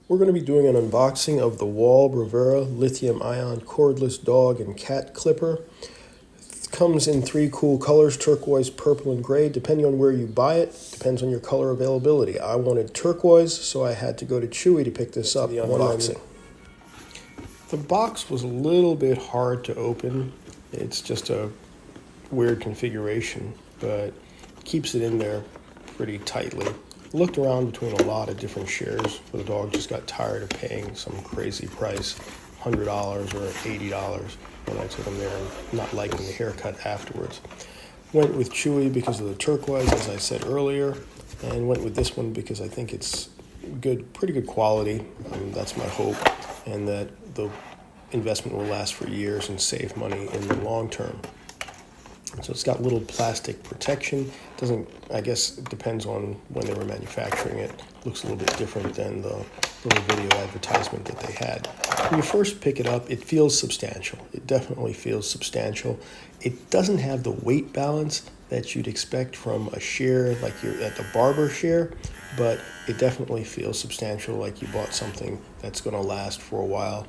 We're going to be doing an unboxing of the Wahl Bravura Lithium Ion Cordless Dog and Cat Clipper. It comes in three cool colors, turquoise, purple, and gray, depending on where you buy it. Depends on your color availability. I wanted turquoise, so I had to go to Chewy to pick this up. The unboxing. The box was a little bit hard to open. It's just a weird configuration, but keeps it in there pretty tightly. Looked around between a lot of different shares, but the dog just got tired of paying some crazy price, $100 or $80, when I took him there and not liking the haircut afterwards. Went with Chewy because of the turquoise, as I said earlier, and went with this one because I think it's good, pretty good quality. That's my hope, and that the investment will last for years and save money in the long term. So it's got little plastic protection. I guess it depends on when they were manufacturing it. Looks a little bit different than the little video advertisement that they had. When you first pick it up, it feels substantial. It definitely feels substantial. It doesn't have the weight balance that you'd expect from a shear like you're at the barber shear, but it definitely feels substantial, like you bought something that's going to last for a while.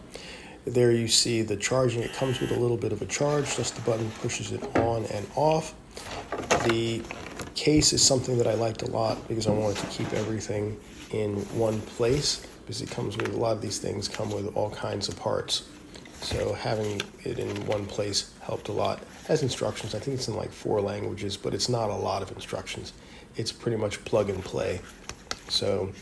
There you see the charging. It comes with a little bit of a charge, just the button pushes it on and off. The case is something that I liked a lot because I wanted to keep everything in one place, because it comes with, a lot of these things come with all kinds of parts. So having it in one place helped a lot. It has instructions. I think it's in like 4 languages, but it's not a lot of instructions. It's pretty much plug and play. So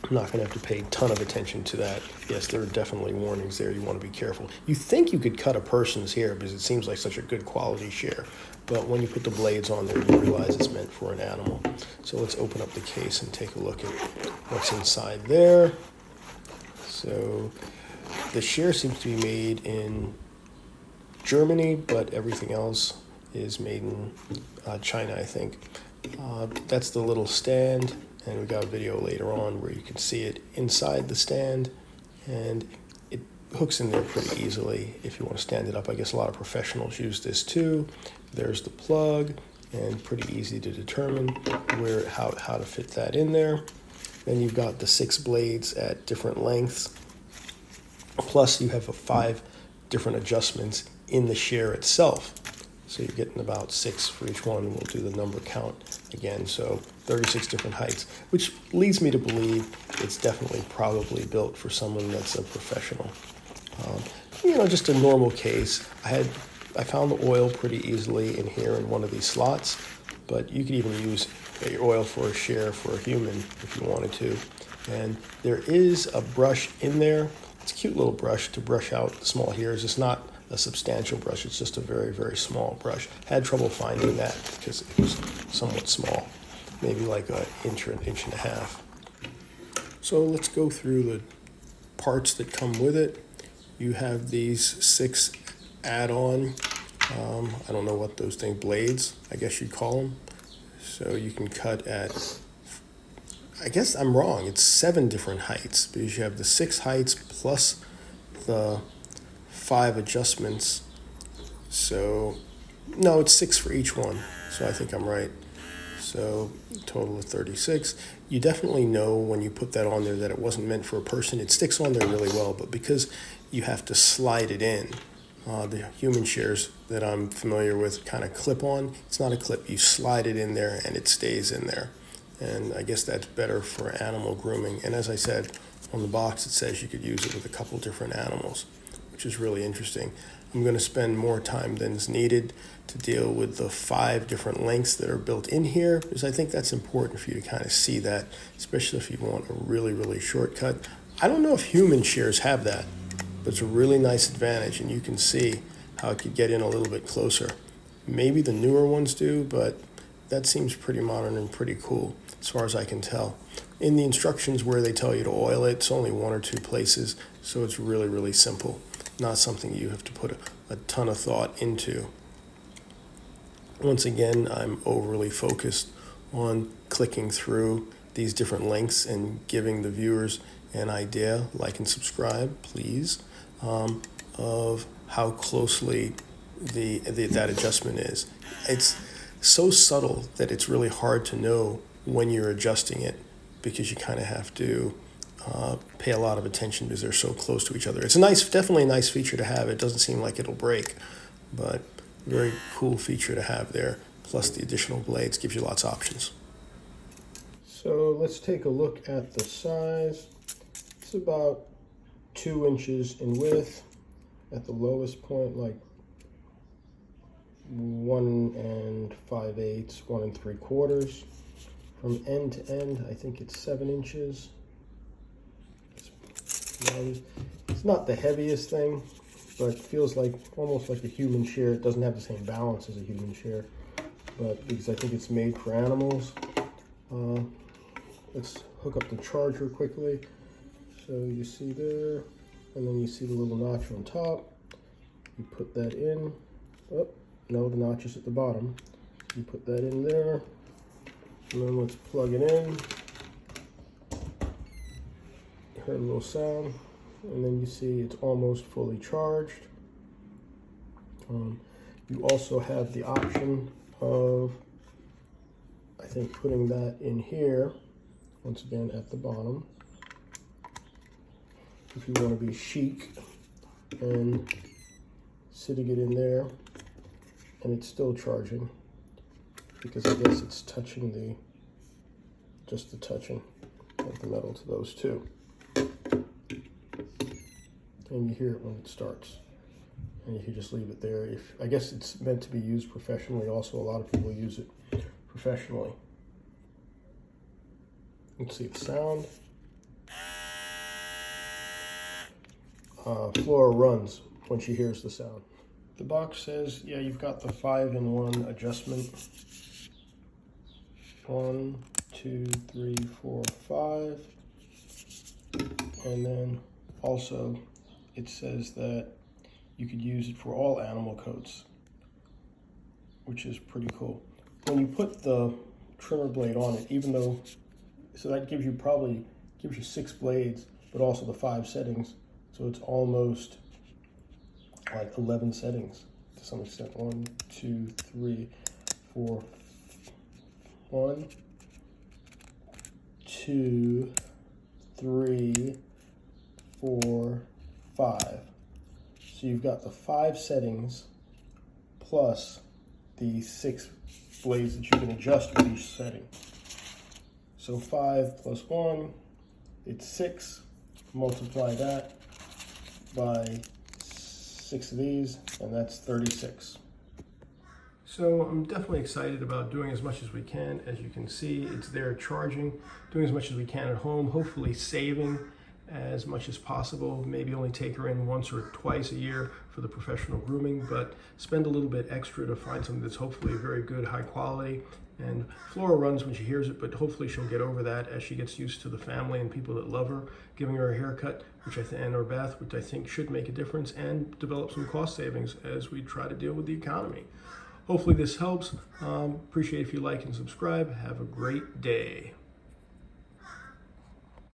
I'm not going to have to pay a ton of attention to that. Yes, there are definitely warnings there. You want to be careful. You think you could cut a person's hair because it seems like such a good quality shear, but when you put the blades on there, you realize it's meant for an animal. So let's open up the case and take a look at what's inside there. So the shear seems to be made in Germany, but everything else is made in China, I think. That's the little stand. And we got a video later on where you can see it inside the stand, and it hooks in there pretty easily if you want to stand it up. I guess a lot of professionals use this too. There's the plug, and pretty easy to determine how to fit that in there. Then you've got the 6 blades at different lengths. Plus you have 5 different adjustments in the shear itself. So you're getting about 6 for each one. We'll do the number count again. So 36 different heights, which leads me to believe it's definitely probably built for someone that's a professional. Just a normal case. I found the oil pretty easily in here in one of these slots, but you could even use your oil for a shear for a human if you wanted to. And there is a brush in there. It's a cute little brush to brush out the small hairs. It's not a substantial brush, it's just a very, very small brush. Had trouble finding that because it was somewhat small, maybe like an inch or an inch and a half. So let's go through the parts that come with it. You have these 6 add-on, I don't know what those things, blades, I guess you'd call them. So you can cut at, I guess I'm wrong, it's 7 different heights, because you have the 6 heights plus the 5 adjustments. So no, it's 6 for each one, so I think I'm right. So total of 36. You definitely know when you put that on there that it wasn't meant for a person. It sticks on there really well, but because you have to slide it in, the human shears that I'm familiar with kind of clip on. It's not a clip. You slide it in there and it stays in there. And I guess that's better for animal grooming. And as I said, on the box it says you could use it with a couple different animals, which is really interesting. I'm going to spend more time than is needed to deal with the 5 different lengths that are built in here, because I think that's important for you to kind of see that, especially if you want a really, really short cut. I don't know if human shears have that, but it's a really nice advantage, and you can see how it could get in a little bit closer. Maybe the newer ones do, but that seems pretty modern and pretty cool as far as I can tell. In the instructions where they tell you to oil it, it's only 1 or 2 places, so it's really, really simple. Not something you have to put a ton of thought into. Once again, I'm overly focused on clicking through these different links and giving the viewers an idea, like and subscribe, please, of how closely that adjustment is. It's so subtle that it's really hard to know when you're adjusting it, because you kind of have to pay a lot of attention because they're so close to each other. It's a nice, definitely a nice feature to have. It doesn't seem like it'll break, but very cool feature to have there. Plus the additional blades gives you lots of options. So let's take a look at the size. It's about 2 inches in width. At the lowest point, like 1 5/8, 1 3/4. From end to end, I think it's 7 inches. It's not the heaviest thing, but feels like almost like a human chair. It doesn't have the same balance as a human chair, but because I think it's made for animals. Let's hook up the charger quickly. So you see there, and then you see the little notch on top. You put that in. Oh, no, the notch is at the bottom. You put that in there, and then let's plug it in. You heard a little sound, and then you see it's almost fully charged. You also have the option of, I think, putting that in here, once again at the bottom, if you want to be chic, and sitting it in there, and it's still charging, because I guess it's touching just the touching of the metal to those two. And you hear it when it starts. And you can just leave it there. I guess it's meant to be used professionally also. A lot of people use it professionally. Let's see the sound. Flora runs when she hears the sound. The box says, yeah, you've got the 5-in-1 adjustment. 1, 2, 3, 4, 5. And then also it says that you could use it for all animal coats, which is pretty cool. When you put the trimmer blade on it, even though, so that gives you 6 blades, but also the 5 settings. So it's almost like 11 settings to some extent. 1, 2, 3, 4, 1, 2, 3, 4, 5. So you've got the 5 settings plus the 6 blades that you can adjust with each setting. So 5 plus 1, it's 6. Multiply that by 6 of these, and that's 36. So I'm definitely excited about doing as much as we can. As you can see, it's there charging, doing as much as we can at home, hopefully saving as much as possible. Maybe only take her in once or twice a year for the professional grooming, but spend a little bit extra to find something that's hopefully very good, high quality. And Flora runs when she hears it, but hopefully she'll get over that as she gets used to the family and people that love her, giving her a haircut, and her bath, which I think should make a difference, and develop some cost savings as we try to deal with the economy. Hopefully this helps. Appreciate if you like and subscribe. Have a great day.